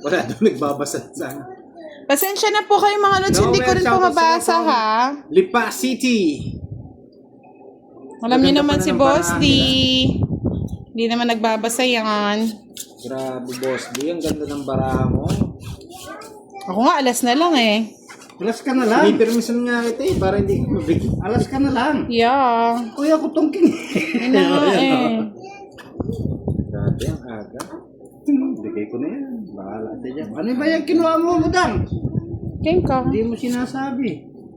Wala doon nagbabasa sana. Pasensya na po kayo mga lods, hindi ko rin po mabasa ha. Lipa City. Alam niyo naman Maganda si pa na ng Boss paraan D. Hindi naman nagbabasa yan. Grabe, Boss D. Ang ganda ng baraha mo. Ako nga, alas na lang eh. Alas ka na lang. May permission nga kita eh, para hindi ko mabigyan. Alas ka na lang. Yeah. Kuya ko tongking. Yun na nga eh. Grabe, ang aga. Bigay ko na yan. Bahala sa dyan. Ano ba yung kinuha mo, Budang? King ka. Hindi mo sinasabi.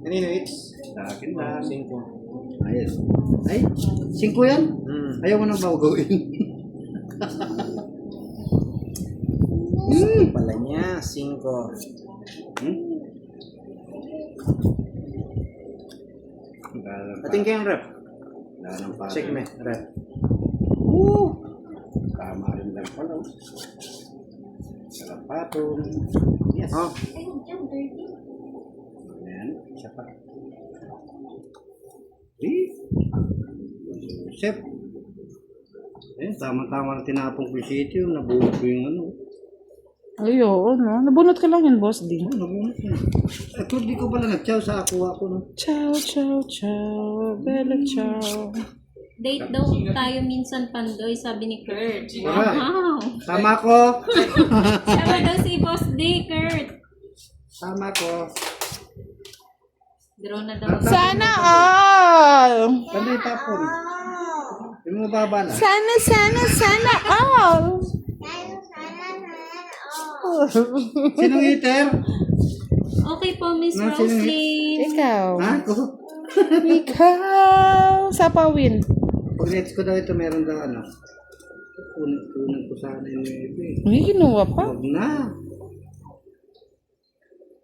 Kanino, it's? Sa akin lang. 5. Ayos. Ay, 5 yan? Ayaw mo nang gawin. Pala niya, 5. Ating kayong rep. Check me, rep. Tama rin lang pala. Kalapatong. Yes. Oh, Ayan, isa pa. Chef. Eh, tama-tama na tinapong ko yung sitio. Nabunot ko yung ano. Ay, oo, no? Nabunot ka lang yun, Boss D. Nabunot ko. At di ko pala nag-chow sa akuha ko. No? Ciao, ciao, ciao. Bella, ciao. Date daw tayo minsan, Pandoy, sabi ni Kurt. Alright. Wow! Tama ko. Sabi daw si Boss D, Kurt. Tama ko. Draw na daw. Sana all! Saan yung tapon? Yung mo baba na. Sana all! Sinong eater? Okay po, Miss Sino- Roslyn. Ikaw. Ha? Ko? Ikaw. Sapawin. Pag next ko daw ito, meron daw ano. Kunin ko sana yung ito. May ginawa pa. Huwag na.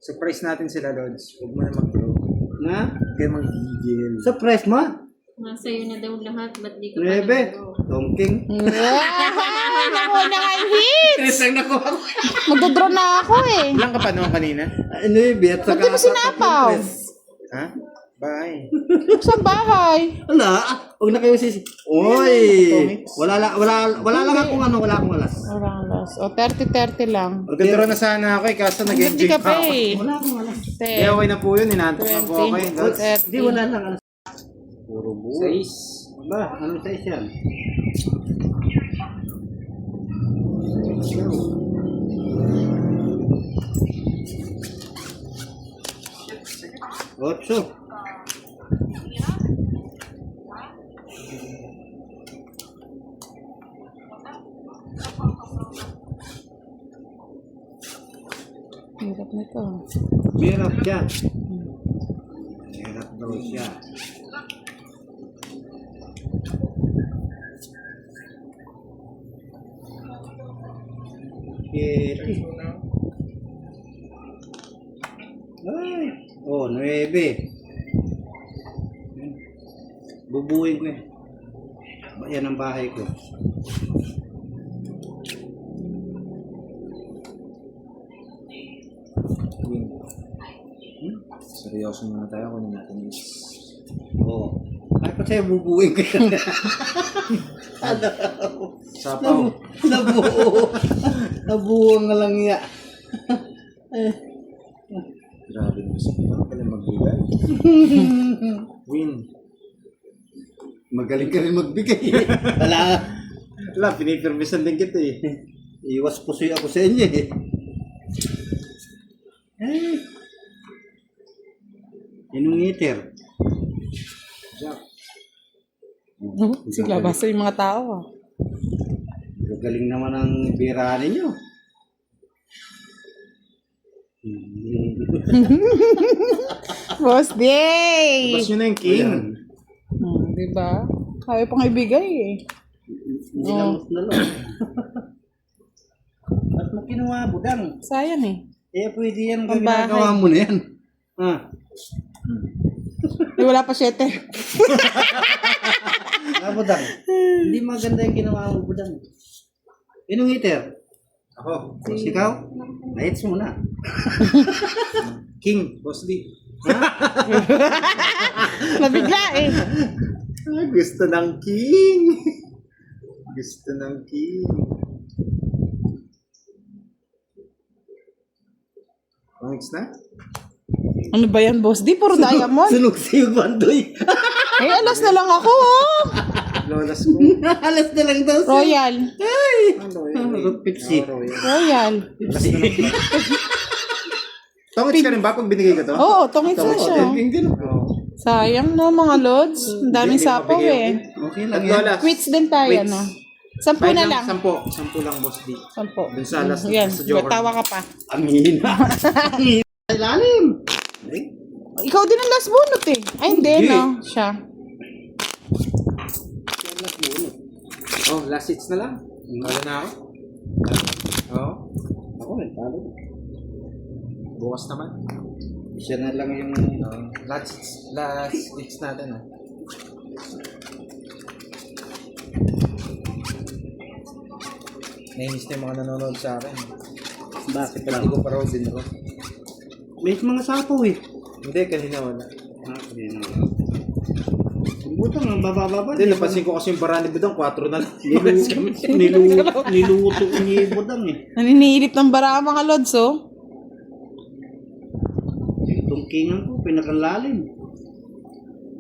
surprise natin sila, Lods. Huwag mo na mag-draw. Na? Huwag kayo mag-gigil. Surprise mo? Nasa'yo na daw lahat, ba't di ka pa Nuebe. nag-draw? Tongking. Nakuha na nga yung hit. Isang nakuha ko. Magdodraw na ako eh. Ilang ka pa naman kanina? Nuebe at saka... Ba't di mo sinapaw? Ha? Bye. Sa bahay. Wala. Huwag na kayo sisi. Oy! Wala lang akong ano, wala akong alas. Orang las. O, 30-30 lang. Mag-draw na sana ako eh, kaso Hindi nag-enjoy ka pa pa ako. eh. Wala akong alas. Kaya okay na po yun, inantok na po ako eh. Lods. 20, Hindi, wala lang alas. Puro buo. 6. Wala, ano sa yan? Otso. Hirap nito. Hirap siya. Hirap daw siya. Ay, oh, 9. Bubuhin ko yan. Yan ang bahay ko. Seryoso muna tayo kung natin is. Oo. Ay, kasi bubuhin ko yan. Sapaw. Nabuo. Nabuo nga lang niya. Grabe mo sa mga pala magbigay. Win. Magaling ka rin magbigay. Wala. Wala, pinipirmisan din kita eh. Iwas pusoy ako sa inyo eh. Eh. Inong eater. Jack. Sigla basta yung mga tao ah. Galing naman ang birahan ninyo. Boss Day! Labas nyo na yung king. Ayan. Diba? Kaya pang ibigay eh. Hindi lang na lang. Ba't mo kinuha, Budang? Sayang eh. Eh, pwede yan. Ang bahay. Ginagawa mo na yan. Ha? Di wala pa 7. Ah, Budang. Hindi maganda yung ginawa mo, Budang. Inong eater? Ako. Ikaw? Lights muna. King. Boss D. Nabigla eh. Ah, gusto ng king. Gusto ng king. Next na? Ano ba yan, boss? Di, puro diamond. Sunog sa'yo, Bandoy. Eh, alas na lang ako, oh. Lolas ko. Alas na lang daw siya. Royal. Ay! Ano Root Pepsi. Royal. Tongits ka rin ba pag binigay ko to? Oo, tungit na siya. Sayang no, mga lods. Ang daming Hindi sapaw mabigay eh. Okay lang At yan. Lolas. Quits din tayo, Quits. no? 10 na lang. 10 lang, boss D. 10. Dun sa last Yan, sa Joker. tawa ka pa. Ang hina. Ay, lalim. Ikaw din ang last bunot eh. Ay, hindi, Hindi. no? Siya. Oh, last hits na lang. Talo na ako. Oo. Ako, talo. Bukas naman. Isa na lang yung... Last hits natin. Nainis na yung mga nanonood sa akin. Bakit Hindi ko pa raw din ako. May mga sapaw eh. Hindi, kanina wala. Hindi na. Butang, ang bababa. Hindi, napansin ko kasi yung barani budang 4 na lang. Niluto ko ni Budang eh. Naninilip ng bara mga lods, oh. Yung tungkingan ko, pinakalalim.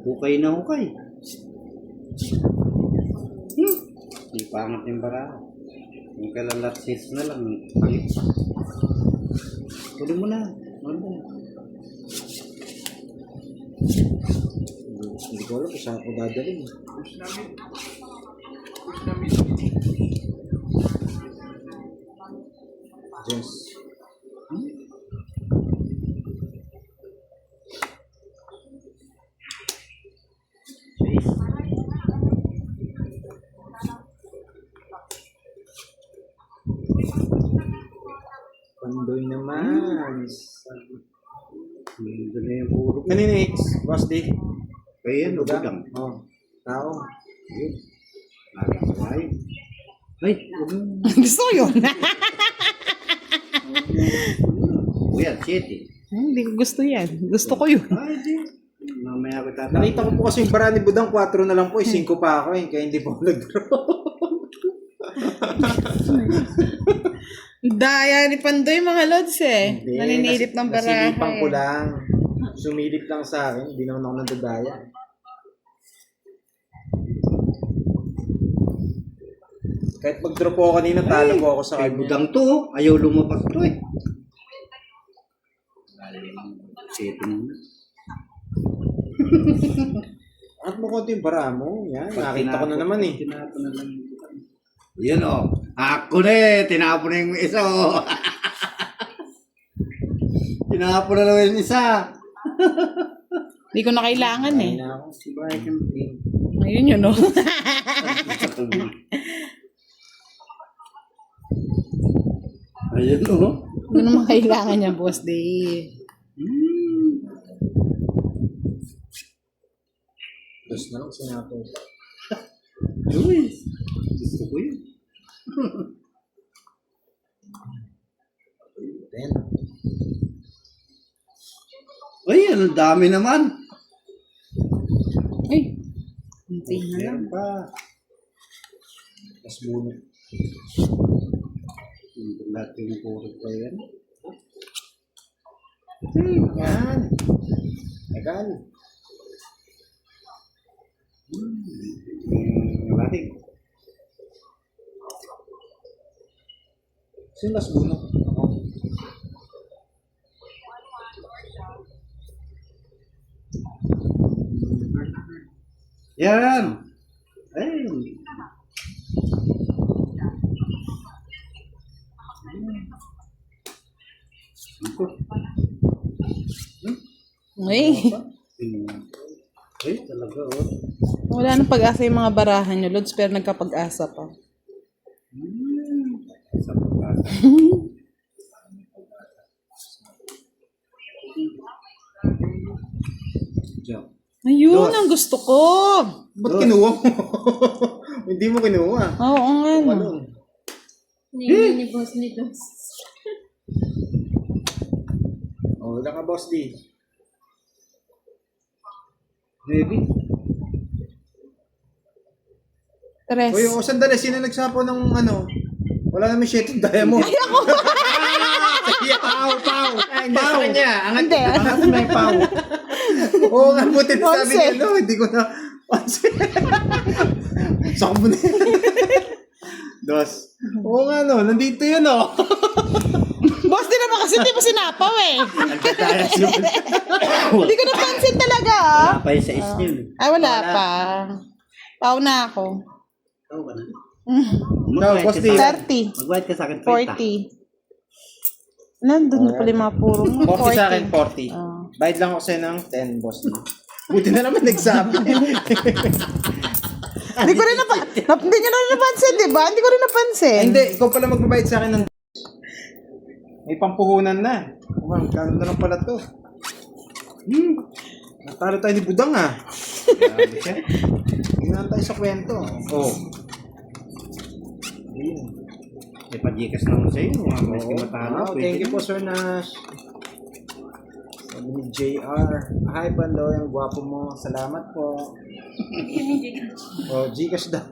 Hukay na hukay. Di pangat yung bara. Yung kalalatsis na lang. Pangit. Tuloy mo na. Hindi ko alam kung saan ako dadalhin. Yes. Pandoy naman. Ito na yung puro. Kanina X, Boss D. Kaya ano, Budang? Oh, tao. Yun. Nakakaway. Ay, Gusto ko yun. Kuya, city. Hindi ko gusto yan. Gusto ko yun. Ay, di. Mamaya ko tatawag. Nakita ko po kasi yung bara ni Budang 4 na lang po, 5 pa ako kaya hindi po ako nag-draw. Daya ni Pandoy mga lods eh. Hindi, Naninilip ng bara. Nasilipan ko lang. Sumilip lang sa akin, hindi naman ako nandadaya. Kahit mag-draw po ako kanina, talo po ako sa Kay kanya. Budang to, ayaw lumabas to eh. City mo. At mo konti yung bara mo. Yan, nakita ko na naman eh. Tinapon na lang. Yan o. Ako na eh. Tinapon na yung isa o. Tinapon na naman yung isa. Hindi ko na kailangan eh. Ayun na ako. Sibay ka na. Ayun yun, no? Ayun o. Hindi naman kailangan niya, boss day. Tapos na lang, sinapo. Uy. Gusto ko yun. Then, Ay, ang dami naman. Ay. Hindi na lang. meron pa. Tapos bunot. Lahat yung puro pa yan. Yan. Tagal. Lahat. Sino mas bunot? Ako. Yan. Ay. Ako. Ay. Ay, talaga oh. Wala nang pag-asa yung mga barahan nyo, lods, pero nagkapag-asa pa. Sa pagkasa. Diyan. Ayun, ang gusto ko. Ba't kinuha mo? Hindi mo kinuha. Oo nga, no. Ano? Ngayon ni boss ni Dos. Oh, wala ka, Boss D. Baby. Tres. O yung sandali, sino nagsapo ng ano? Wala naman shit yung diamond. Ay, ako! Pau. Hindi sa kanya. Hindi. Angat mo yung pau. Oo nga, buti na sabi Onse. niya, no, hindi ko na. Saka mo na yun. Dos. Oo nga, no, nandito yun, no. Boss, di naman kasi di mo sinapaw eh. Nagkatayas yun. Hindi ko napansin talaga ah. Wala pa yun sa skill. Ay, wala pa. Pau na ako. Ikaw ba na? Ikaw, Boss D. 30. Magbayad ka sa akin 40. Nandun na pala yung mga puro mo. 40 sa akin, 40. Ah. Bayad lang ako sa'yo ng 10, boss. Buti na naman nagsabi. Hindi ko rin hindi nyo na napansin, di ba? Hindi ko rin napansin. Hindi, ikaw pala magbabayad sa akin ng... May pampuhunan na. Kano na lang pala to. Natalo tayo ni Budang, ah. Grabe siya. Tingnan tayo sa kwento. Oh. Ayun. May pa-Gcash naman sa'yo. Mas Oo. matalo. Thank you po, Sir Nash. Sabi ni JR. Hi, Pando. Yung gwapo mo. Salamat po. Oh, Gcash daw.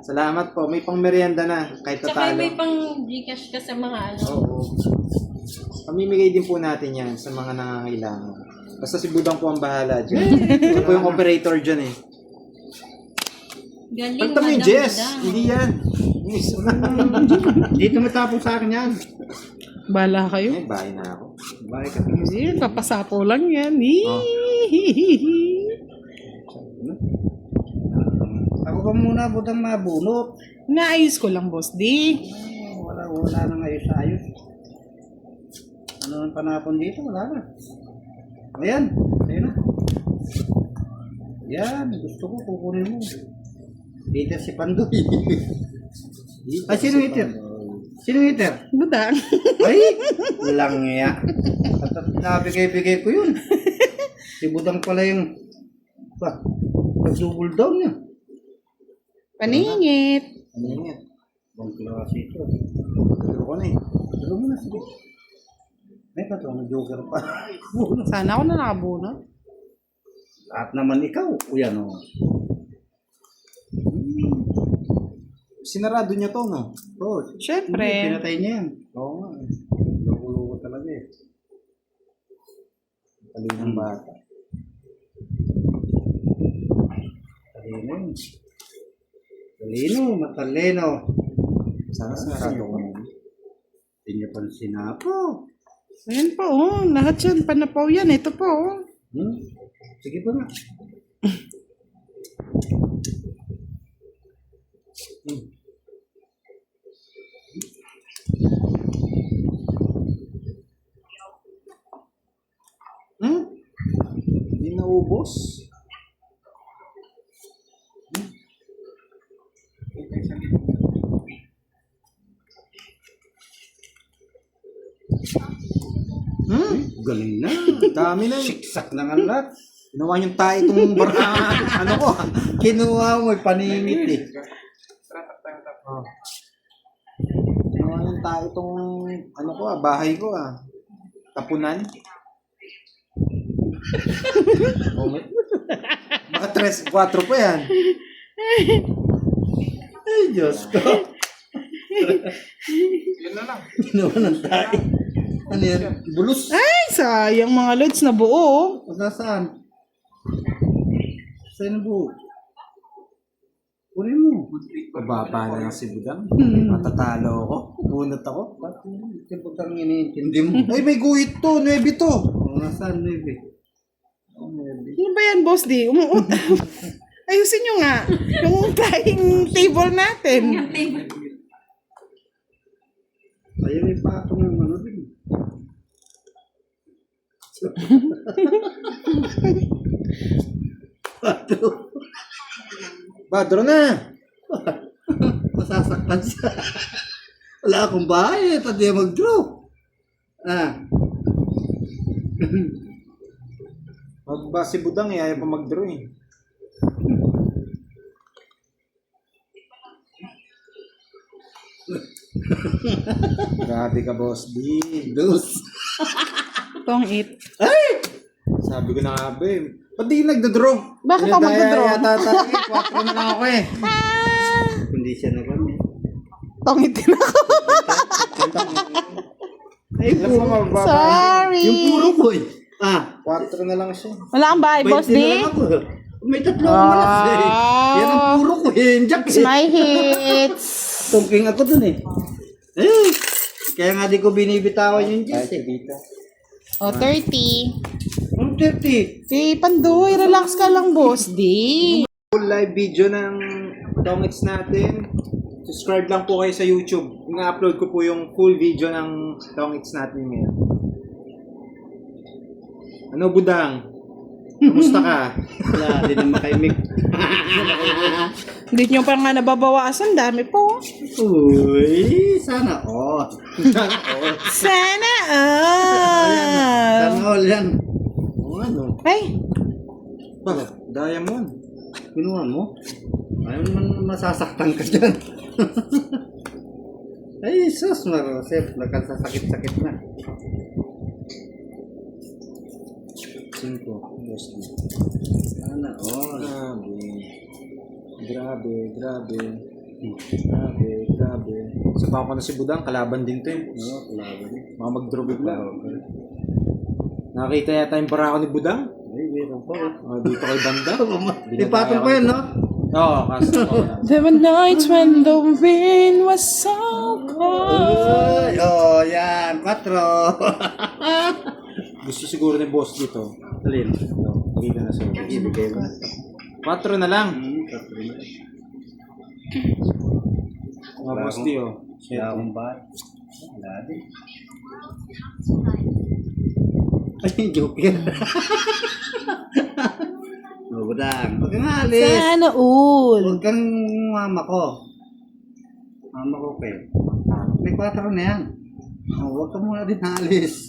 Salamat po. May pang merienda na. Kahit Tsaka tatalo. may pang Gcash ka sa mga ano. Oo. Pamimigay din po natin yan sa mga nangangailangan. Basta si Budang po ang bahala dyan. Ito po yung operator dyan eh. Galing, Pagta mo yung Madam Jess. Budang. Hindi yan. Miss mo na. Dito matapong sa akin yan. Bala kayo. Ay, bahay na ako. Bakit ka? Hindi, papasapo lang yan. Ako pa muna budang mabunot. Naayos ko lang, boss. Di. Wala nang ayos-ayos. Ano nang panapon dito? Wala na. Ayan. Ayan na. Yan. Gusto ko kukunin mo. Peter si Pandoy. Ay, sino hitter? Sino hitter? Budang. Ay, langya. At nabigay-bigay ko yun. Si Budang pala yung nag-double down niya. Paningit. Ano yan? Bang klase ito. Pero ko na eh. Tulong mo na, sige. May patong na joker pa. Sana ako na nakabunot. At naman ikaw. O yan o. Sinarado niya to, no? Oh, Siyempre. pinatay niya yan. Oo nga. Loko-loko talaga eh. Talinang bata. Talino yun. Talino, matalino. Sana sinarado ko na. Hindi niya pa sinapo. Ayan po, oh. Lahat yan. Panapaw yan. Ito po, oh. Sige pa nga. Hindi naubos. Galing na. Dami na. Siksak na nga lahat. Ginawa niyong tayo itong ano ko. Kinuha mo, paningit eh. Ginawa niyong tayo itong ano ko bahay ko Tapunan. Mga 3, 4 pa yan. Ay, Diyos ko. Yun na lang. Kinuha ng tayo. Ano yan? Bulus. Ay, sayang mga lods na buo, oh. O nasaan? Saan po? Kunin mo. Mababa na lang si Budang. Matatalo ako. Bunot ako. Ba't hindi po kang iniintindi mo? Ay, may guhit to. 9 to. O nasaan, Neve? Ano ba yan, boss? Di? Ayusin nyo nga. Yung flying table natin. Ayaw may patong ng ano din. Patong. Badro na. Masasaktan siya. Wala akong bahay, pati mag-draw. Magba si Budang ayaw pa mag-draw eh. Grabe ka, boss D. Dos. Tong it. Sabi ko na nga ba eh. Ba't di nagda-draw? Bakit ako magda-draw? Yata tayo. 4 na lang ako eh. Kundi siya na kami. Tong it din ako. Ay, Alam mo, mababa. Sorry. yung puro ko eh. 4 na lang siya. Wala kang bahay, boss 20 na D? lang ako. May 3 malas eh. Yan ang puro ko eh. Jack It's my hits. Tungking ako dun eh. Eh, kaya nga di ko binibitawan yung Jess eh. Dito. O, 30. Ang 30. Si Pandoy, relax ka lang, boss D. Full live video ng Tongits natin. Subscribe lang po kayo sa YouTube. Ina-upload ko po yung full video ng Tongits natin ngayon. Ano, Budang? Kumusta ka? Wala, di naman kay Mick. Hindi nyo pa nga nababawasan, dami po. Uy, sana all. Sana Sana all yan. Ano? Ay, Ba, Diamond. Kinuha mo? Ayaw naman masasaktan ka dyan. Ay, sus, Marosep. Nagkasasakit-sakit na. 5. Mostly. Sana all. Grabe. Sabaw ko na si Budang, kalaban din to eh. Oo, kalaban. Mga mag-draw bigla. Nakita yata yung barako ni Budang. Ay, meron pa. Dito kay Banda. Ipatong ko yan, no? Oo, kasi there were nights when the wind was so cold. Uy, oh, yan. 4. gusto siguro ni boss dito. Alin? Hindi na sa Ibigay mo. 4 na lang. 4 na. Mga boss di oh. Wala akong bahay. Wala din. Ay, joker. Budang. Huwag kang alis. Sana all. Huwag kang mama ko. Mama ko kayo. May 4 na yan. Huwag ka muna din alis.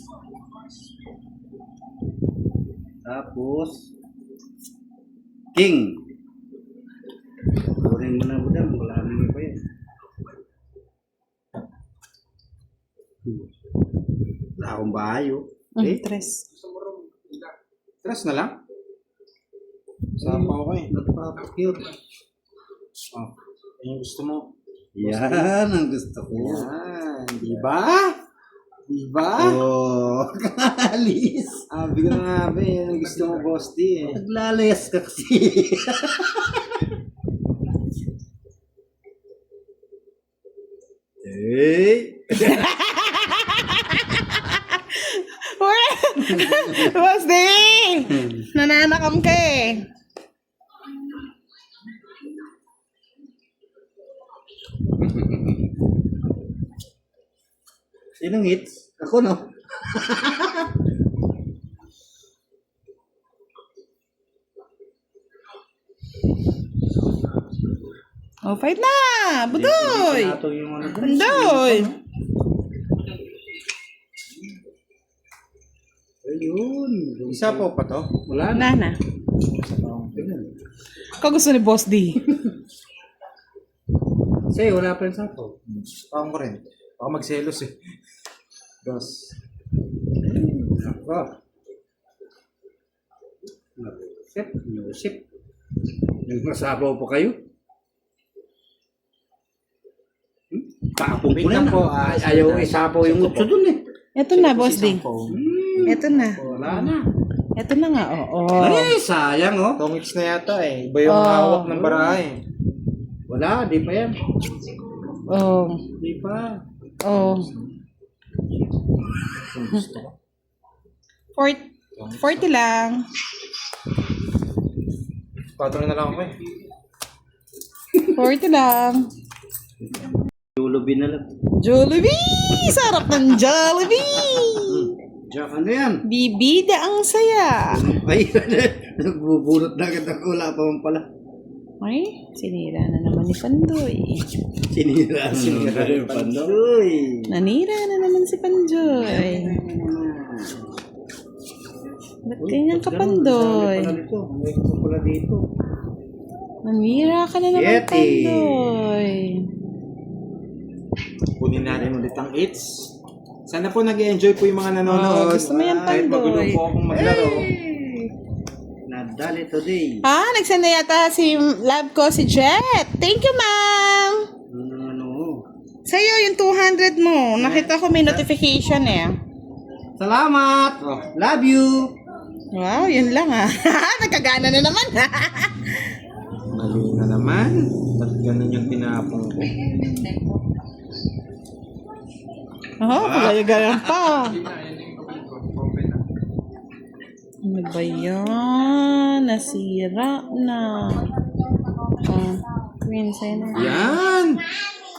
Tapos, King. Kurin mo na Budang. Wala naman pa yan. Wala akong bahay, oh. Eh, 3. 3 na lang? Sama ko eh. nagpapakute. Oh, yung gusto mo. Yan ang gusto ko. Yan. Diba? Diba? Oh, kalis. Sabi ko na nga ba, yan ang gusto mo, boss di eh. Naglalayas ka kasi. Hey! Boss D! Nananakam ka eh. Sinong hits? Ako, no? Oh, fight na! Budoy! Ito yung ano. Budoy! Ayun. Isa po pa to? Wala na. Wala na. Ikaw gusto ni Boss D. Kasi wala pa yung sapo. Pakang ko rin. Baka magselos eh. Dos. Ako. Sip. Sip. Nagmasabaw pa kayo? Tapong ko Wait lang na. po, Ayaw isapaw yung utso dun eh. Ito na, Boss D. Ito na. Wala na. Ito na nga, oo. Ay, sayang oh. Tongits na yata eh. Iba yung Oh. hawak ng barahe. Wala, di pa yan. Oh. Di pa. Oh. Kung gusto ko. 40 lang. 4 na lang ako eh. 40 lang. Jollibee na lang. Jollibee! Sarap ng Jollibee! Jack, ano yan? Bibida ang saya. Ay, nagbubulot na agad ako. Wala pa man pala. Ay, sinira na naman ni Pandoy. Sinira yung pandoy. Nanira na naman si Pandoy. Ba't ganyan ka, Pandoy? May pala dito. Nanira ka na naman, Yeti. Pandoy. Kunin natin ulit ang hits. Sana po nag-enjoy po yung mga nanonood. Oh, gusto mo yan, Kahit magulo Pandoy. po akong maglaro. Nadali today. Ah, nagsenda yata si love ko, si Jet. Thank you, ma'am. Ano? Sa'yo, yung 200 mo. Nakita ko may notification eh. Salamat! Oh. Love you! Wow, yun lang ah. Nagkagana na naman. Mali na naman. Ba't ganun yung tinapong ko? Oo, pagayagayan pa. Ano ba yan? Nasira na. Oh, Queen, sa'yo na. Yan!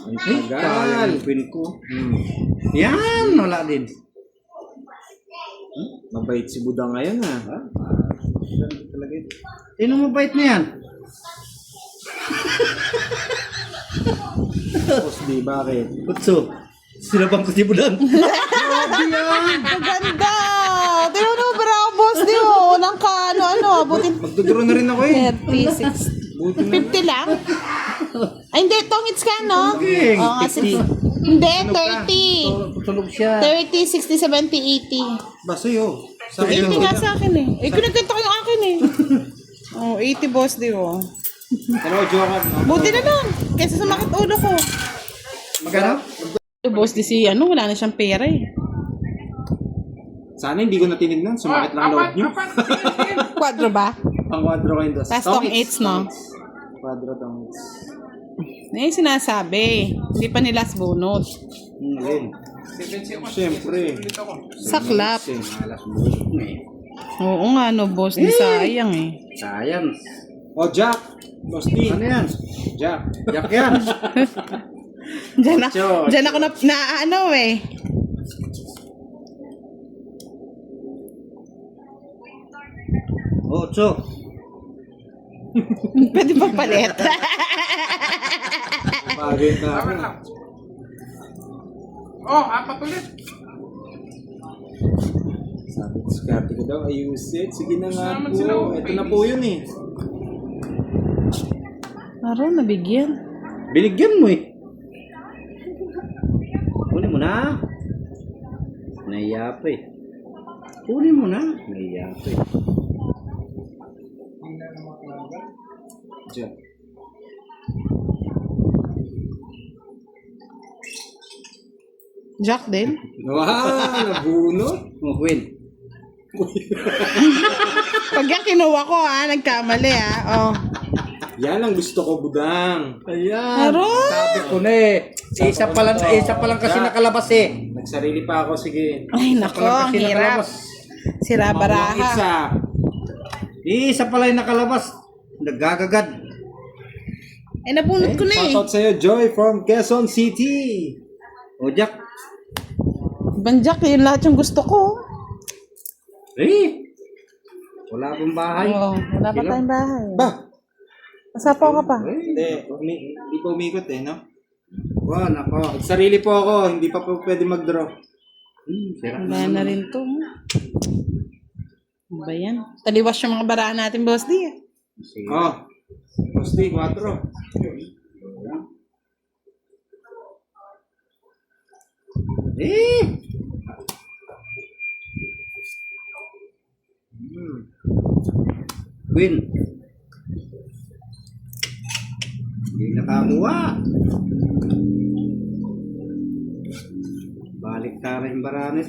Ang tagal. Yung pin ko. Hmm. Yan! Wala din. Mabait si Buda ngayon ah. Talaga yun. Sino mabait na yan? Tapos di, bakit? Utso. Sinabang ko si Budan. Maganda! Tingnan mo, bravo, boss, di mo. Walang ka, ano, abutin Magdodro na rin ako eh. 30, Buti na. 50 lang? Ay, hindi, tongits ka, no? Okay, Oo nga, 50. Hindi, Tulog siya. 30, 60, 70, 80. Basoy oh. Sa 80 nga sa akin eh. Eh, kinagkanta ko yung akin eh. Oh, 80 boss, di mo. Hello, Joker. Buti na lang. Kaysa sumakit ulo ko. Magkano? Boss, di si ano, wala na siyang pera eh. Sana hindi ko na tinignan. Sumakit lang loob nyo. Quadro ba? Ang quadro ko yung dos. Tas tong eights, no? Quadro tong eights. Yan yung sinasabi. Hindi pa nilas bonus. Ngayon. Siyempre. Saklap. Malas busok na eh. Oo nga, no, boss. Di sayang eh. Sayang. Oh, Jack. Bosti. Ano yan? Jack. Jack yan. Diyan ako na ano eh. Otso. Pwede pa palit. Bagay na ako. Oh, apat ulit. Sabi ko, skarte ko daw, ayusin. Sige na nga Salamat sila, po. oh. Ito na po yun eh. Araw, nabigyan. Binigyan mo eh. Kunin mo na. Nahiya pa eh. Kunin mo na. Nahiya pa eh. Jack. Jack din. Wow, nabunot. Oh, Queen. Pag yan kinuha ko nagkamali Oh. Yan ang gusto ko, Budang. Ayan. Araw. Sabi ko na eh. Isa pa lang kasi nakalabas eh. Nagsarili pa ako, sige. Ay, nako, ang Kasi hirap. nakalabas. Sira baraha. Isa. Isa pala yung nakalabas. Nagagagad. Eh, nabunot ko na eh. Shoutout sa'yo, Joy from Quezon City. O Jack. Banjak, yun lahat yung gusto ko. Eh. Wala akong bahay. Oo, wala pa tayong bahay. Ba? Masapaw ka pa. Hindi, hindi pa umikot eh, no? Wow, nako. Nagsarili po ako, hindi pa po pwede mag-draw. Sira Wala na rin to. Ano ba yan? Taliwas yung mga baraan natin, boss D. Sige. Oh, Bosti, 4. Eh. Queen. Hindi nakakuha. Balik tara yung baranes.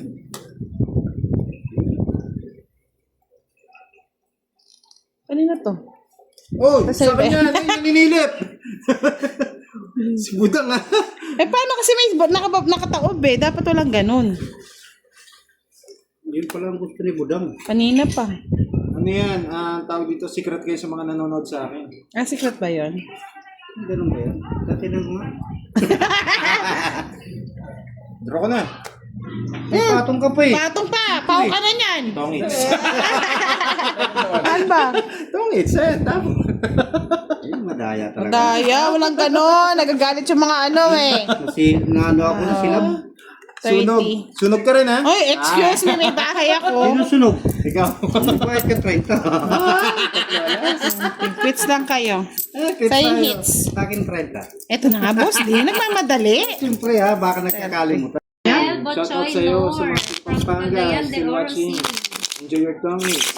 Kanina to? Oh, Kasi sa kanya, naninilip. Si Budang ah. Eh, paano kasi may nakataob eh? Dapat walang ganun. Yun pala ang gusto ni Budang. Kanina pa. Ano yan? Tawag dito, secret kayo sa mga nanonood sa akin. Secret ba yun? Ganun ba yan? Dati na nga. Draw ko na. May patong ka pa eh. Patong pa! Pao ka na niyan! Tongits. Ano ba? Tongits, eh. Tama. Eh, madaya talaga. Daya, walang ganun. Nagagalit yung mga ano eh. Kasi naano ako na sila. Sunog. 30. Sunog ka rin ha? Oy, excuse me, may bahay ako. Sino sunog? Ikaw. Bakit ka 30? Quits lang kayo. Sa'yo hits. Sa akin 30. Eto na nga, boss. Di nagmamadali. Siyempre ha, baka nagkakalimutan. El Shoutout Bochoy sa'yo sa Lord mga from Pampanga. Cagayan de Still Oro watching. City. Enjoy your tongits.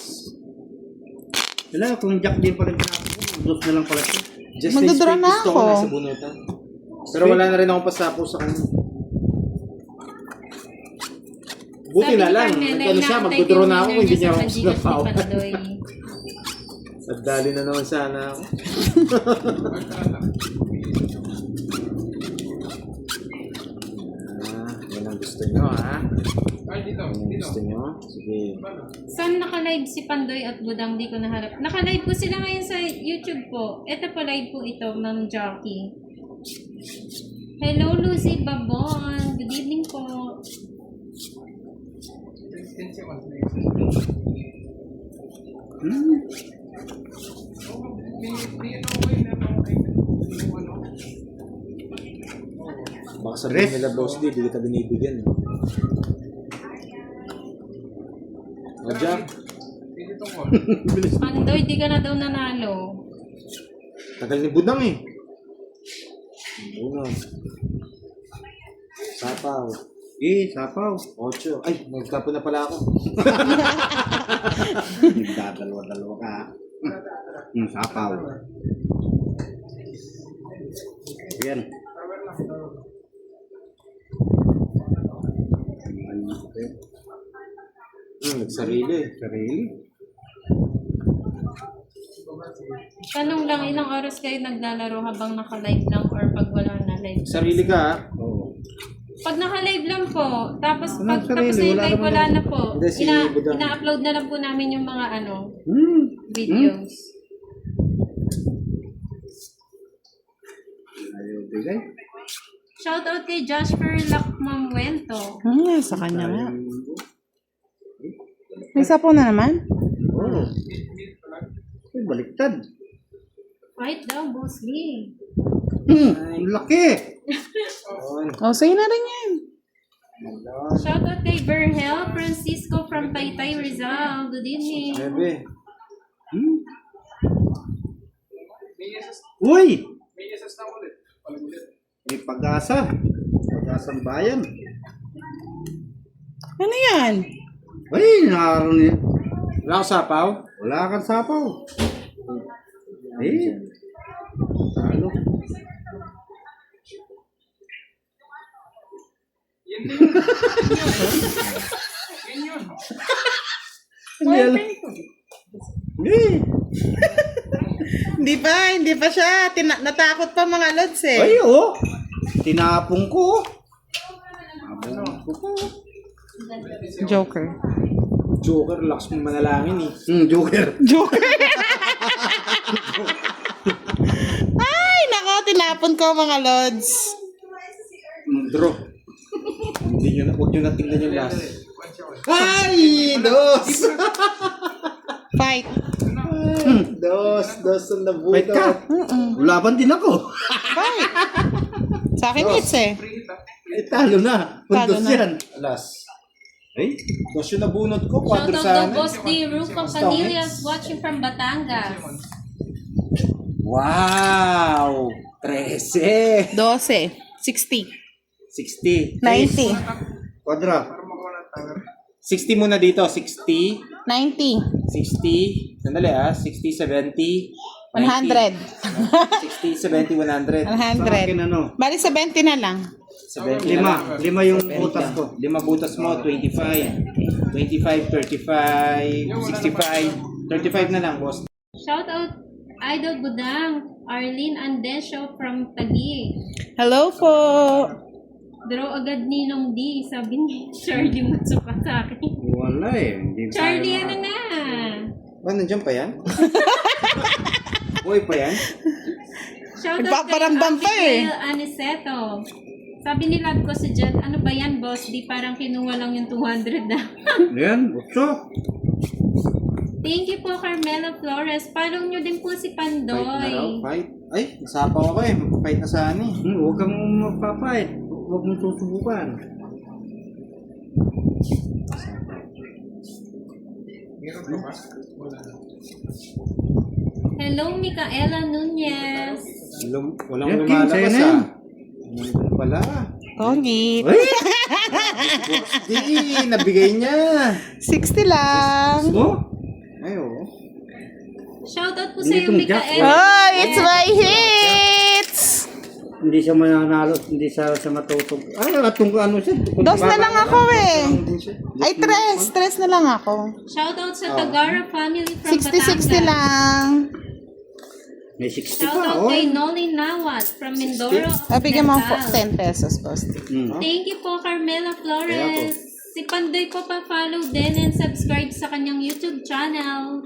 Wala, kung Jack din pala pinapos ko, dos na lang pala siya. Just Magdodra next week, na gusto ko ako. nasa bunutan. Pero wala na rin akong pasapo sa kanya. Buti na lang. Nagkano siya, mag-draw na ako, hindi niya ako sinapawan. Nagdali na naman sana ako. Yan ang gusto nyo, ha? Yan ang gusto nyo? Sige. Saan naka-live si Pandoy at Budang? Di ko naharap. Naka-live po sila ngayon sa YouTube po. Ito po live po ito, Ma'am Jackie. Hello, Lucy Babon. Good evening po. Baka sabihin nila, Boss D, hindi kita binibigyan. O, Jack. Pandoy, di ka na daw nanalo. Tagal ni Budang eh. Uno. Sapaw. Sapaw. 8. Ay, nagtapo na pala ako. Nagdadalawa-dalawa ka. Sapaw. Yan. Nagsarili. Sarili. Tanong lang, ilang oras kayo naglalaro habang naka-live lang or pag wala na live? Sarili ka, ha? Oo. Pag naka-live lang po, tapos Walang pag tapos na sarili, yung wala live, naman wala na po. Hindi, si Budang. Ina-upload na lang po namin yung mga videos. Ayaw bigay. Shoutout kay Jasper Lacmamuento. Sa kanya nga. May sapo na naman? Oo. Ay, baliktad. Fight daw, Boss B. Ang laki. Sa'yo na rin yan. Shoutout kay Berhel Francisco from Taytay, Rizal. Good evening. Bebe. Uy! May pag-asa. Pag-asang bayan. Ano yan? Ay, naroon niya. Wala ka sapaw? Wala kang sapaw. Eh. Talo. Hindi pa siya. Natakot pa mga lods eh. Ay, oh. Tinapong ko. Tinapong ko. Joker. Joker, relax mo manalangin eh. Joker. Joker! Ay, nako, tinapon ko mga lods. Draw. Hindi nyo na, huwag nyo na tingnan yung last. Ay, dos. Fight. Dos ang nabuto. Wait ka. Laban din ako. Fight. Sa akin hits eh. Eh, talo na. Puntos Talo na. yan. Alas. Ay, Dos yung nabunot ko, 4 Shoutout sana. to Boss D. Rufo Canillas watching from Batangas. Wow! 13! 12. 60. 60. 90. kwadra. 60 muna dito. 60. 90. 60. Sandali 60, 70. 100. 60, 70, 100. 100. Ano? Bali 70 na lang. 70 na lang. Lima yung butas ko. 5 butas mo, 25. 25, 35, 65. 35 na lang, boss. Shoutout Idol Budang, Arlene Andesio from Taguig. Hello po. Draw agad Ninong D, sabi ni Charlie Matsuka sa akin. Wala eh. Hindi Charlie, tayo ano na? Ba, nandiyan pa yan? Uy pa yan? Shoutout Nagpaparamdam pa eh. Gail Aniceto. Sabi ni Lab ko si Jet, ano ba yan, boss? Di parang kinuha lang yung 200 na. Yan, bukso. Thank you po, Carmela Flores. Follow nyo din po si Fight na raw, Pandoy. fight. Ay, nasapaw ako eh. Fight na sana eh. Huwag kang magpapait. Huwag mong susubukan. Hello, Micaela Nunez. Walang Yan, Kim, sa'yo lumalabas na yan. Nandun pala. Tongit. Ay! Di, nabigay niya. 60 lang. Oh? Ay, oo. Shoutout po Hindi sa iyo, itong Jack. Micaela. Oh, it's my hits! hindi siya mananalo, hindi siya matutog. Atong ano siya. Dos na lang ako eh. Ay, tres na lang ako. Shoutout sa Tagara family from 60-60 lang. May 60 pa, Shoutout oh. kay Noli Nawat from Mindoro. Bigyan mo Occidental. 10 pesos, boss. Thank you po, Carmela Flores. Si Pandoy po pa-follow din and subscribe sa kanyang YouTube channel.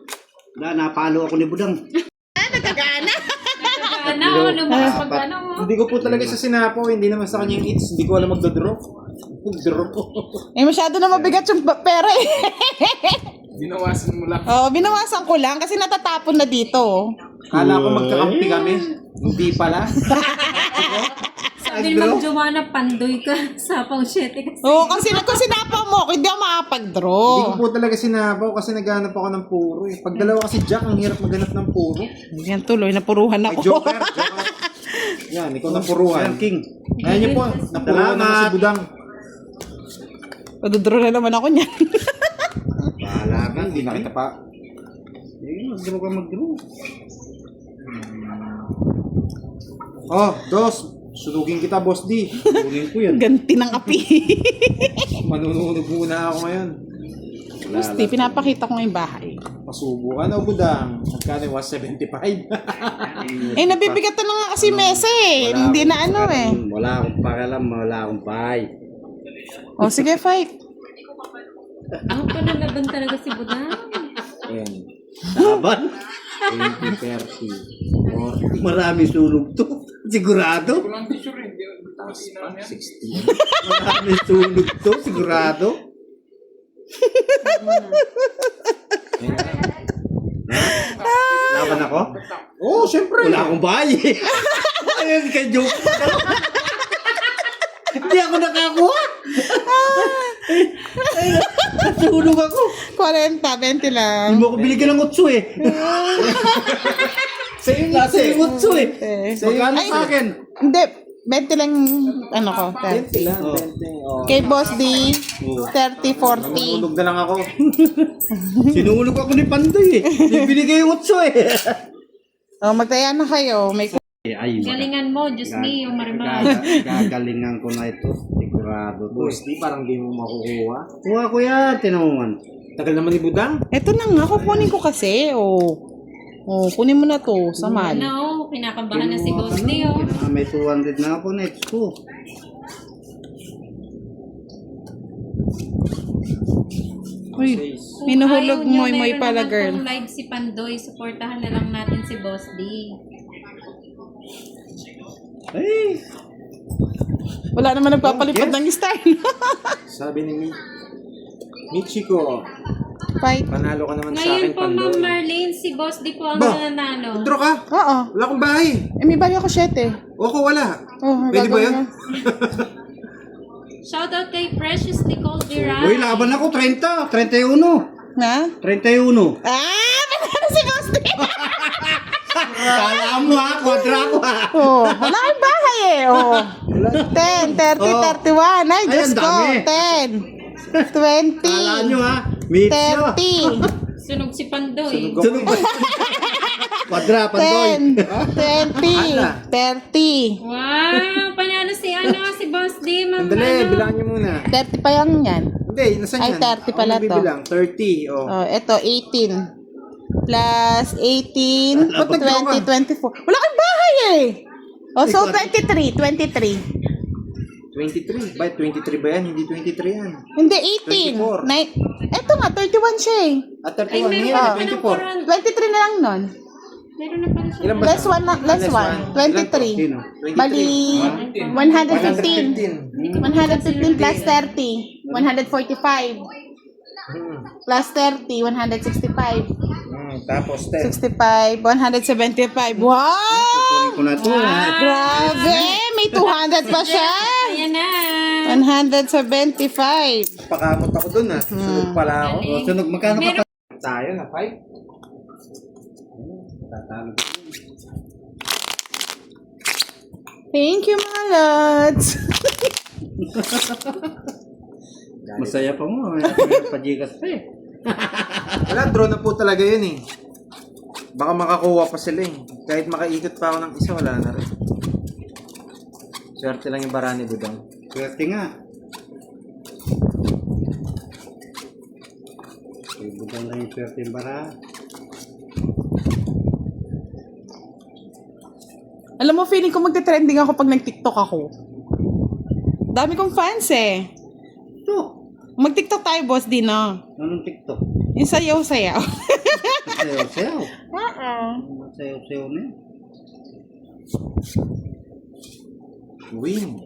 Napalo ako ni Budang. Ano, lumakas pag ano mo. Hindi ko po talaga sa sinapo, hindi naman sa kanya yung eats. Hindi ko alam magdodraw. Mag-draw ko. Eh, masyado na mabigat yung pera eh. Binawasan mo lang. Oo, binawasan ko lang kasi natatapon na dito. Kala ko magkakampi kami. Hindi pala. Sabi ng Jumana, Pandoy ka sa pang 7 kasi. Oo, kasi kung sinapa mo, hindi ako makapag-draw. Hindi ko po talaga sinabaw kasi naghanap ako ng puro eh. Pag dalawa kasi Jack, ang hirap maghanap ng puro. Yan tuloy, napuruhan Ay, ako. Joker. Yan, ikaw napuruhan. King. Ayan niyo po, napuruhan naman si Budang. Padudraw na naman ako niyan. Bahala ka. Hindi na kita pa. Mag-draw ka mag-draw. Oh, dos. Sunugin kita, Boss D. Kunin ko yan. Ganti ng api. Manununog muna ako ngayon. Gusti, pinapakita ko ngayong bahay. Pasubo ka na, Budang. Magkano yung 175? Eh, nabibigatan na nga kasi mesa eh. Hindi na ano eh. Wala akong pakialam, wala akong bahay. O, sige, fight. Ako pa nalaban talaga si Budang. Ayan. Laban? 20, 30, 40, Marami sunog to. Sigurado? 60. Marami sunog to. Sigurado? Laban ako? Oh, syempre. Wala akong bahay. Ayun ka joke. Hindi ako nakakuha. Sunog ako. 40, 20 lang. Hindi mo ako binigyan ng utso eh. Sa'yo Nasa yung utso eh. Magkano Ay, sa akin? Hindi, 20 lang ano ko. 20 lang, 20. Oh. Kay Boss D, 30, 40. Manunog na lang ako. Sinunog ako ni Pandoy eh. Hindi binigay yung utso eh. O, magtaya na kayo. May Ay, Galingan mo, Diyos me, yung marimar. Gagalingan ko na ito. Sigurado to. Boss D, parang di mo makukuha. Kuha ko yan, tinawangan. Tagal naman ni Budang. Ito na nga, kukunin ko kasi. Oh, kunin mo na to, sa mal. Ano, kinakabahan na si Boss D, oh. May 200 na ako next ko. Uy, minuhulog Kung ayaw moy niyo, pala, meron girl. naman pong live si Pandoy. Supportahan na lang natin si Boss D. Ay, Wala naman nagpapalipad ng star. Sabi ni Michiko, Fight. panalo ka naman sa Ngayon akin, po, Ma'am Pandoy. Marlene, si Boss D po ang Ba? nananalo. Draw ka? Oo. Wala akong bahay. Eh, may bali ako 7. Ako wala. Oh, Pwede ba gagawin yun? mo. Shoutout kay Precious Nicole Diray. uy, laban ako 30, 31. Na? 31. Ah, panalo si Boss D. Kala mo ha, kontra ko ha. Oh, wala kang bahay eh. Oh. 10, 30, 31. Ay, Diyos ang ko. dami. 10, 20, Kala nyo ha, meet nyo. 30, Sunog si Pandoy. Sunog ba? Padra, Pandoy. 10, 20, 30. Wow, panalo si si Boss D, Ma'am. Sandali, bilangan niyo muna. 30 pa yan yan. Hindi, nasan Ay, yan? 30 pala Ako to. nagbibilang. 30, oh. Oh, eto, 18. Plus 18, Ba't nag-draw ka? 20, 24. Wala kang bahay eh. Oh, so 23, 23. 23. Ba, 23 ba yan? Hindi 23 yan. Hindi, 24. 18. Eto nga, 31 siya eh. At Ay, 31 meron yan, na pa ng 24. koron. 23 na lang nun. Meron na pala siya. Ilan ba? Less 1 na, less 1. 23. Sino? 23. Bali, 115. 115 plus 30, 145. Plus 30, 165. Tapos 10. 65, 175. Wow! Kunin ko na to ha. Grabe! May 200 pa siya! Ayan na. 175. Pakamot ako dun, Sunod pala ako. O, sunog, magkano ka pa? Tayo na, 5. Tatalo. Thank you, mga lods. Masaya pa mo. Pajigas pa eh. Wala, draw na po talaga yun eh. Baka makakuha pa sila eh. Kahit makaikot pa ako ng isa, wala na rin. Swerte lang yung bara ni Budang. Swerte nga. Ibutang lang yung swerte yung bara. Alam mo, feeling ko magte-trending ako pag nag-TikTok ako. Dami kong fans eh. Ito. Mag-TikTok tayo, boss, din no? Anong TikTok? Yung sayaw-sayaw. Sayaw-sayaw. Oo. Sayaw-sayaw na yun. Win.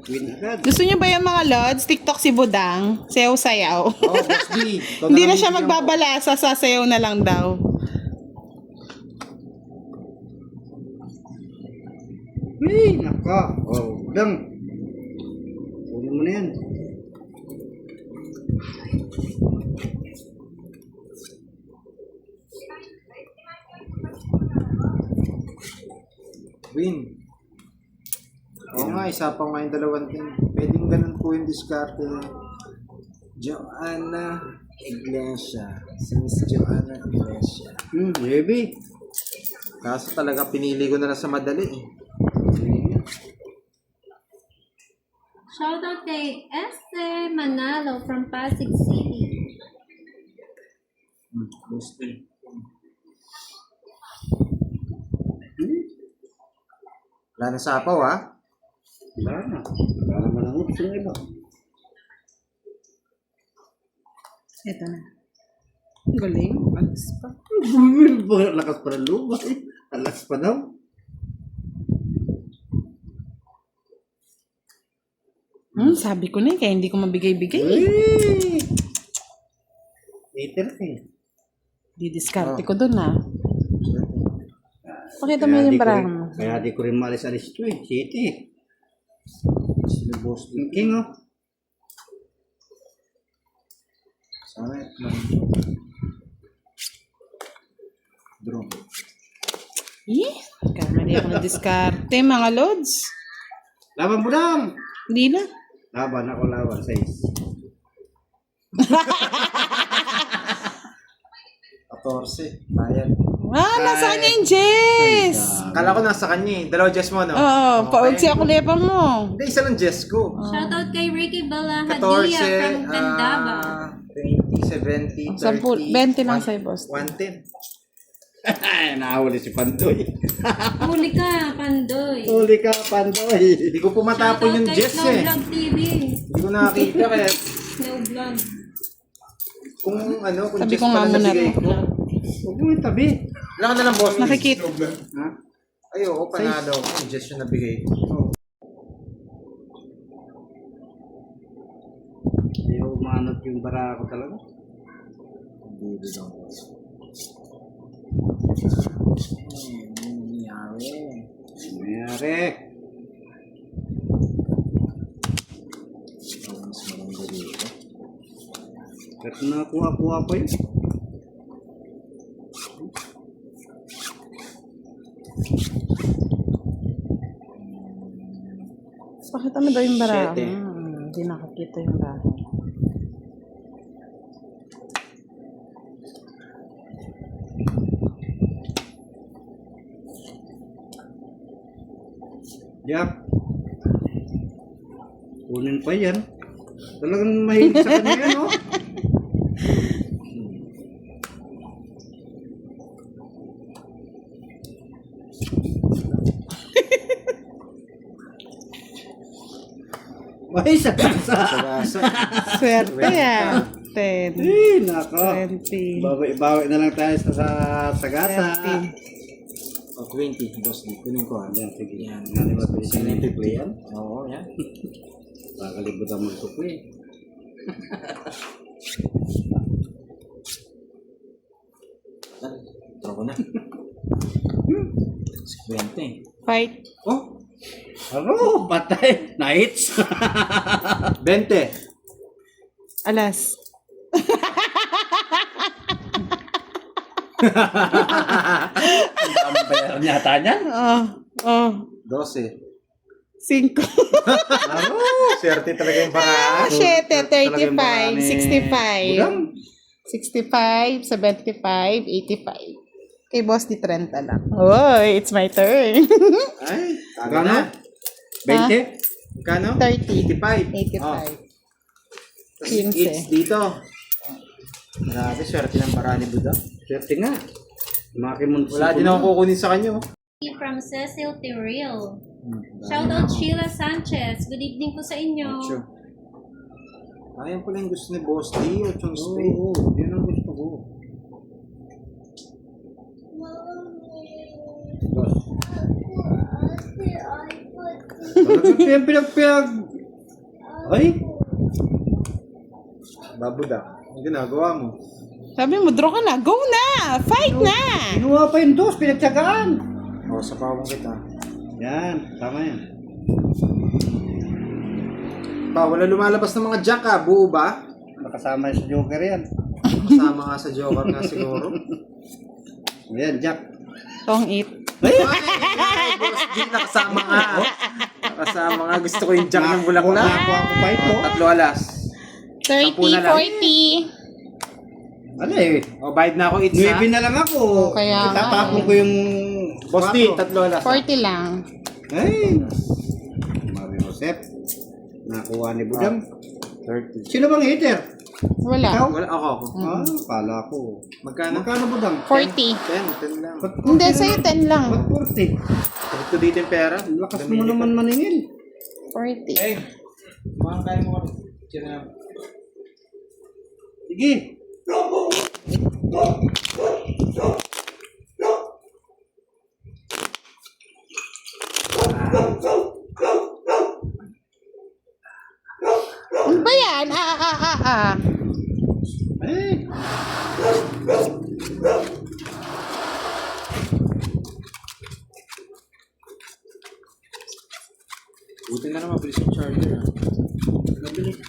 Win agad. Gusto niyo ba yung mga lods? TikTok si Budang. Sayaw-sayaw. Oh, Boss D. Ikaw Hindi na lang siya bibigyan ko. magbabalasa, sasayaw na lang daw. Hey, naka. Oh, Budang. Kunin mo na yan. Win. Oo nga, isa pa nga yung dalawang team. Pwedeng ganun po yung diskarte. Joanna Iglesia. Si Miss Joanna Iglesia. Baby. Kaso talaga pinili ko na lang sa madali eh. Shoutout kay Esther Manalo from Pasig City. Gusto. Wala na sapaw ha? Wala na. Wala naman ang ups yung iba. Ito na. Galing. Alas pa. Lakas pa ng lupa eh. Alas pa daw. Sabi ko na eh, kaya hindi ko mabigay-bigay. Hey! Later eh. Didiskarte ko dun ah. Pakita mo yung barang mo. Kaya di ko rin malis-alis ito eh. City. Sino boss D? King oh. Sana ito. Draw. Eh, kamali ako na diskarte mga lods. Laban mo lang. Hindi na. Laban ako laban. 6. 14. Bayan. Nasa kanya yung Jess. Kala ko nasa kanya eh. Dalawa Jess mo, no? Oo, paod siya ako lepa mo. Hindi, isa lang Jess ko. Shoutout kay Ricky Bala 14, Hadilla from Candaba. 20, 70, 30, 20 lang sa'yo, boss. 110. Nahuli si Pandoy. Huli ka, Pandoy. Huli ka, Pandoy. Hindi ko pumatapon yung Shoutout kay Jess Snow eh. Vlog TV. Hindi ko nakakita kaya Snow Vlog. kung ano, kung Sabi Jess ko nga pala muna nabigay to. ko. Huwag mo yung tabi. Wala ka na lang boss. Nakikita. Ha? Ay, oo, panalo. Yung Jess yung nabigay ko. Hindi ko umanot yung bara ko talaga. Hindi lang boss. Nangyari. Mayari. Mas maganda dito. Kahit nakuha-kuha pa yun. Pakita mo daw yung bara. Siyete. Hindi nakakita yung bara. Yap. Kunin pa yan. Talagang mahilig sa kanya, no? Ay, sa kasa. Sagasa. Swerte yan. 10. Ay, nako. 20. Bawi na lang tayo sa sagasa. 30. O, 20. Boss D. Kunin ko ha. Yan, sige. Yan. Yan, ba ito yung play yan? Oo, yan. Kakalibutan mo ito play. Draw ko na. 20. Fight. Oh, Aro, patay. Nights. 20. Alas. Ang bayaran yata niyan. Oh. 12. 5. Aro. Swerte talaga yung paraan. 7, Talagang 35, marami. 65. Budang. 65, 75, 85. Kay boss di 30 lang. Oy, it's my turn. Ay, taga Gano? na. 20? Kano? 30. 85. 85. Oh. 15. It's dito. Grabe, swerte ng para ni Buda. Swerte nga. Makimun. Wala din akong kukunin sa kanya. Oh. From Cecil Tiril. Shout out Sheila Sanchez. Good evening po sa inyo. Sure. Ayan pala yung gusto ni Boss D. O yung spade. Oo, yun ang gusto ko. Talagang pinag-pinag. Ay, Babuda. Ang ginagawa mo. Sabi mo, draw ka na. Go na! Fight na! kinuha pa yung dos, pinagtsagaan. O, sa pawang kita. Yan, tama yan. Pa, wala lumalabas ng mga jack ha. Buo ba? Nakasama sa Joker yan. Kasama nga sa Joker nga siguro. Ayan, Jack. Tong it. Ay, Boss D, nakasama nga. Nakasama nga. Gusto ko yung jack ng bulaklak. Nakakuha ko pa ito. Tatlo alas. 30, Sampu na lang. 40. Ano eh, O, bayad na ako. It's 9 na lang ako. Kaya nga Itatapon eh. ko yung... Boss D, tatlo alas. 40 lang. Ay, Mario Josep. Nakuha ni Budang. 30. Sino bang hater? Wala. Ikaw? Wala ako. Ah, pala ko. Magkano? Magkano Budang? 40. 10 lang. Ba't Hindi, 40 sa'yo lang? 10 lang. Ba't 40? Sagot ko dito yung pera. Lakas mo naman maningil. 40. Eh, mukhang kaya mo kami. Diyan na. Sige. Ano ba yan? Eh, Buti na naman mabilis yung charger. nabili ko.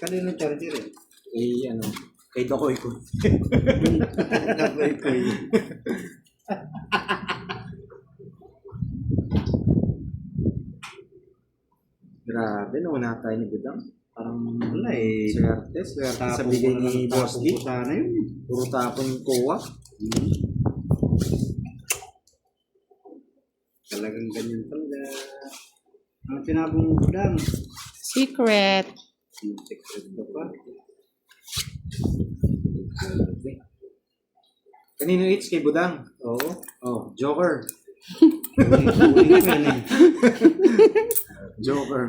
Kanino charger eh? Eh, ano, kay Dokoy ko. Nakoy ko eh. Grabe, nauna tayo ni Budang. Parang Wala eh. swerte sa Tapon bigay ko na ni lang, Boss tapon D. ko sana yun. Puro tapon yung kuha. Talagang ganyan talaga. Ang tinapong mo Budang. Secret. Secret ka pa. Kanino hits kay Budang? Oo. Oh, Joker. Uling ko yan eh. Joker.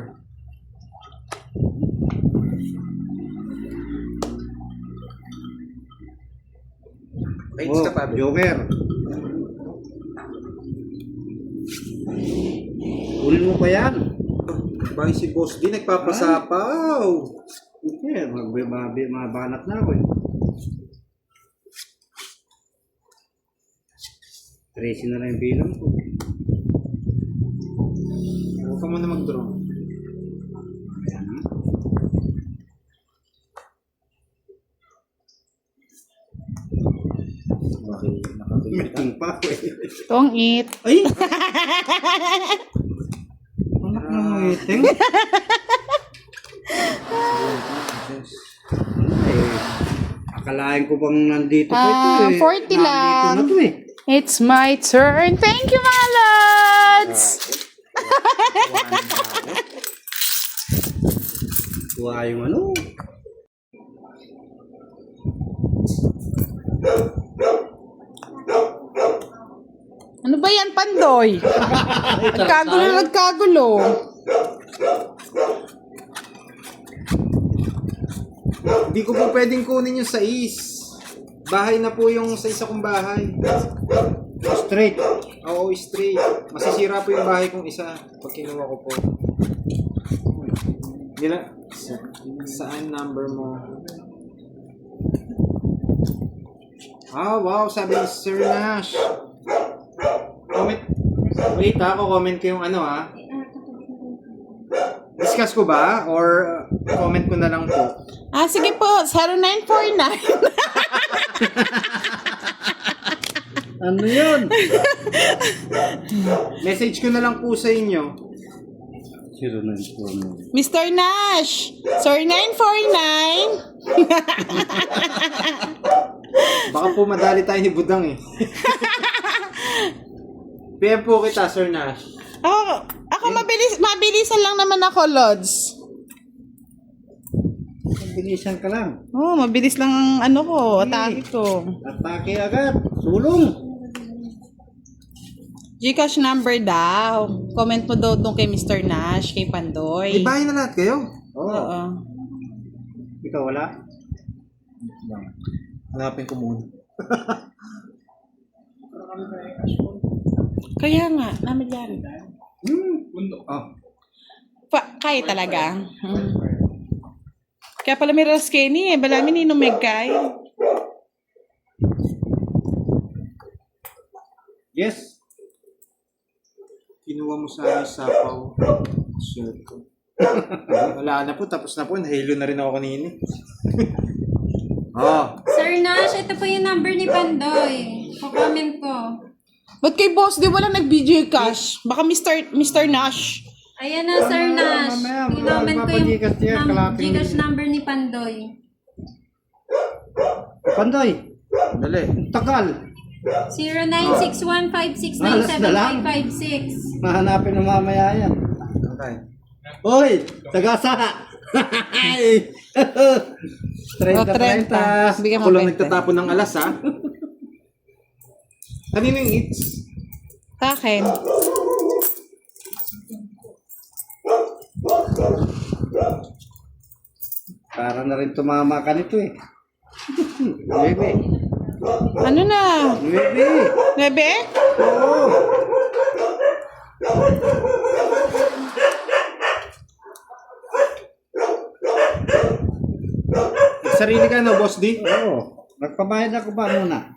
Hits Oh, ka pa, Joker. Joker. Uling mo pa yan. Bakit si Boss D nagpapasapaw? Hindi, mabanat na ako eh. 13 na lang yung bilang ko. Huwag ka muna mag-draw. Ayan na. Okay, nakabili ka. Meeting pa ako eh. Tong it. Ay! Anak ng meeting? Eh, akalain ko bang nandito pa ito eh. 40 lang. Nandito na to eh. It's my turn. Thank you, my lods! Tuwa yung ano. Ano ba yan, Pandoy? Nagkagulo. Hindi ko po pwedeng kunin yung 6. Bahay na po yung sa isa kong bahay. Straight. Oo, straight. Masisira po yung bahay kong isa pag kinuha ko po. Saan number mo? Ah, wow, sabi ni Sir Nash. Comment. Wait ha, comment ko yung ano ha. Discuss ko ba? Or comment ko na lang po? Sige po, 0949. Ano yun? Message ko na lang po sa inyo. 0949. Mr. Nash, 0949. Baka po madali tayo ni Budang eh. PM po kita, Sir Nash. Ako mabilisan lang naman ako, Lods. Bilisan ka lang. Oh, mabilis lang ang ano ko, atake ko. Atake agad. Sulong. Gcash number daw. Comment mo daw doon kay Mr. Nash, kay Pandoy. Ibahin na lahat kayo. Oo. Oo. Ikaw wala? Hanapin ko muna. Kaya nga, namin yan. Kaya talaga. Kaya pala may Roskeni eh. Balamin ni Numegkay. Yes. Kinuha mo sa akin sapaw. Shirt ko. Wala na po, tapos na po. Nahilo na rin ako kanina. Oh. Sir Nash, ito po yung number ni Pandoy. Comment ko. Ba't kay Boss di wala nag-BJ cash? Baka Mr. Nash. Ayan na, Sir Nash. mamaya, Inomen ko yung magpapagigas yan, kalaping- Gcash number ni Pandoy. Pandoy. Dali. Tagal. 0961569756. Mahanapin na mamaya yan. Okay. Hoy! Tagasa! Ay! 30-30. Bigyan Ako mo lang 20. nagtatapon ng alas, ha? Kanino yung eats? Sa akin. Para na rin tumama ka nito eh. Bebe. Ano na? Bebe. Nebe? Oo. Sarili ka, no, Boss D? Oo. Nagpabayad ako ba muna?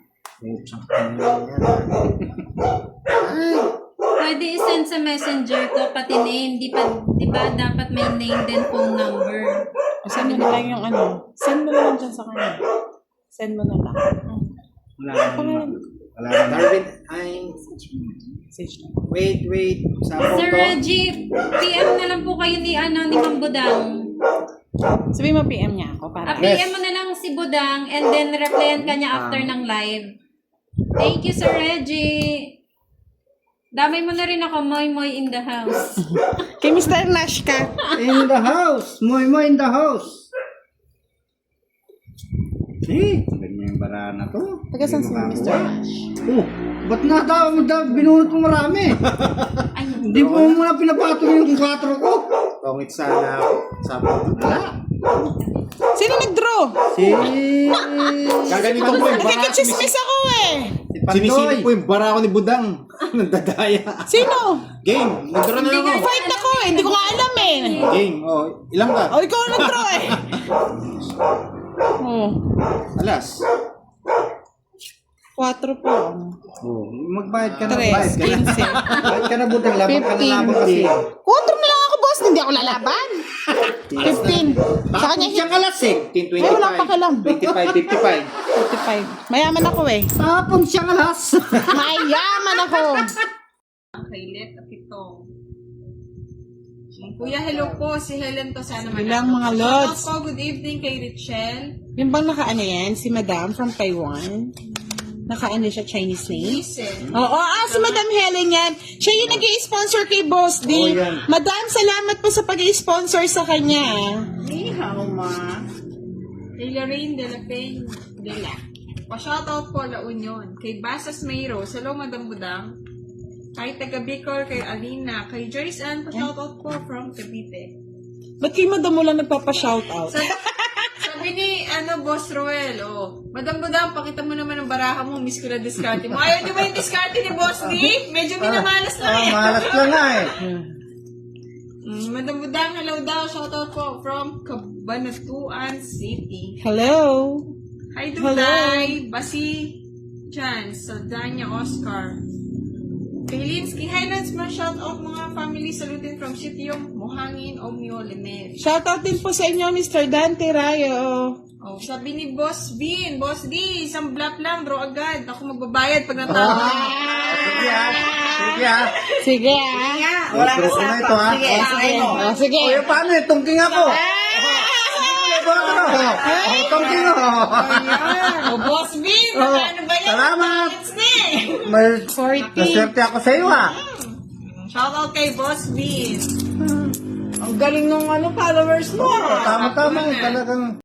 Pwede i-send sa messenger ko pati name. Di ba dapat may name din phone number? Send mo na lang yung ano. Send mo na lang dyan sa kanya. Send mo na lang. Wala naman. Wala naman. Darwin, ay... Message na. Wait. Sapaw Sir to. Reggie, PM na lang po kayo ni Ma'am Budang. Sabi mo PM niya ako para. PM mo na lang si Budang and then replyan ka niya after ng live. Thank you, Sir Reggie. Damay mo na rin ako, Moy in the house. Kay Mr. Nash ka. In the house. Moy in the house. Eh, ganyan yung bara na to. Taga saan si Mr. Nash? Oh, ba't binunot mo marami? Ay, Hindi mo muna pinapatong yung 4 ko. Pangit sana ako. Sapaw. Wala. Sino nag-draw? Si... Gaganito po yung bara. Nakikichismis ako eh. Si Pandoy. Sinisili po yung bara ko ni Budang. Nagdadaya. Sino? Game. Nagdara na ako. Fight ako eh. Hindi ko nga alam eh. Game. Oh, ilang ka? O, ikaw ang nag-draw eh. Oh, Alas. 4 po. Oh, magbayad ka na. 3, Bayad ka na. 15. Bayad ka na budang. Laban ka na laban kasi. 4 na lang ako, boss. Hindi ako lalaban. 15. Sa kanya, Siyang alas eh. 15, 25. Ay, wala pa ka lang. 55. 55. Mayaman ako eh. Tapong siyang alas. Mayaman ako. Kailet at itong. Kuya, hello po. Si Helen to sana Bilang mga lods. Shoutout po. Good evening kay Richelle. Yung bang nakaano yan? Si Madam from Taiwan? Nakaano siya, Chinese name? Listen. Oo, si Madam Helen yan. Siya yung nag-i-sponsor kay Boss D. Oh, yan. Madam, salamat po sa pag-i-sponsor sa kanya. Ni hao, ma. Kay Lorraine de la Peña. De la. Pa-shoutout po La Union. Kay Basas Mayro. Hello, Madam Budang. Kay taga Bicol, kay Alina. Kay Joyce Ann, pa-shoutout po from Cavite. Ba't kay Madam mo lang nagpapa-shoutout? Sabi ni, Boss Roel, Madam Budang, pakita mo naman ang baraha mo, miss ko na diskarte mo. Ayaw di ba yung diskarte ni Boss D? Medyo minamalas lang yan. Malas lang nga eh. Madam Budang, hello daw. Shoutout po from Cabanatuan City. Hello? Hi, Duday. Basi Chan, Saldana, Oscar. Kay Linsky Highlands, shoutout mga family. Salutin from Sityong, Mohangin, Omyo, Lemer. Shoutout din po sa inyo, Mr. Dante Rayo. Sabi ni Boss Bean, Boss D, isang blap lang, draw agad. Ako magbabayad pag natawag. Sige ha. Sige ha. Sige ah. Wala ka na ito ha. Sige. O, paano eh? Tungking ako. Tungking ako. Boss Bean, ano ba yan? Salamat. It's me. May 40. naswerte ako sa iyo ha. Shoutout kay Boss Bean. Ang galing nung followers mo. Tama-tama, talagang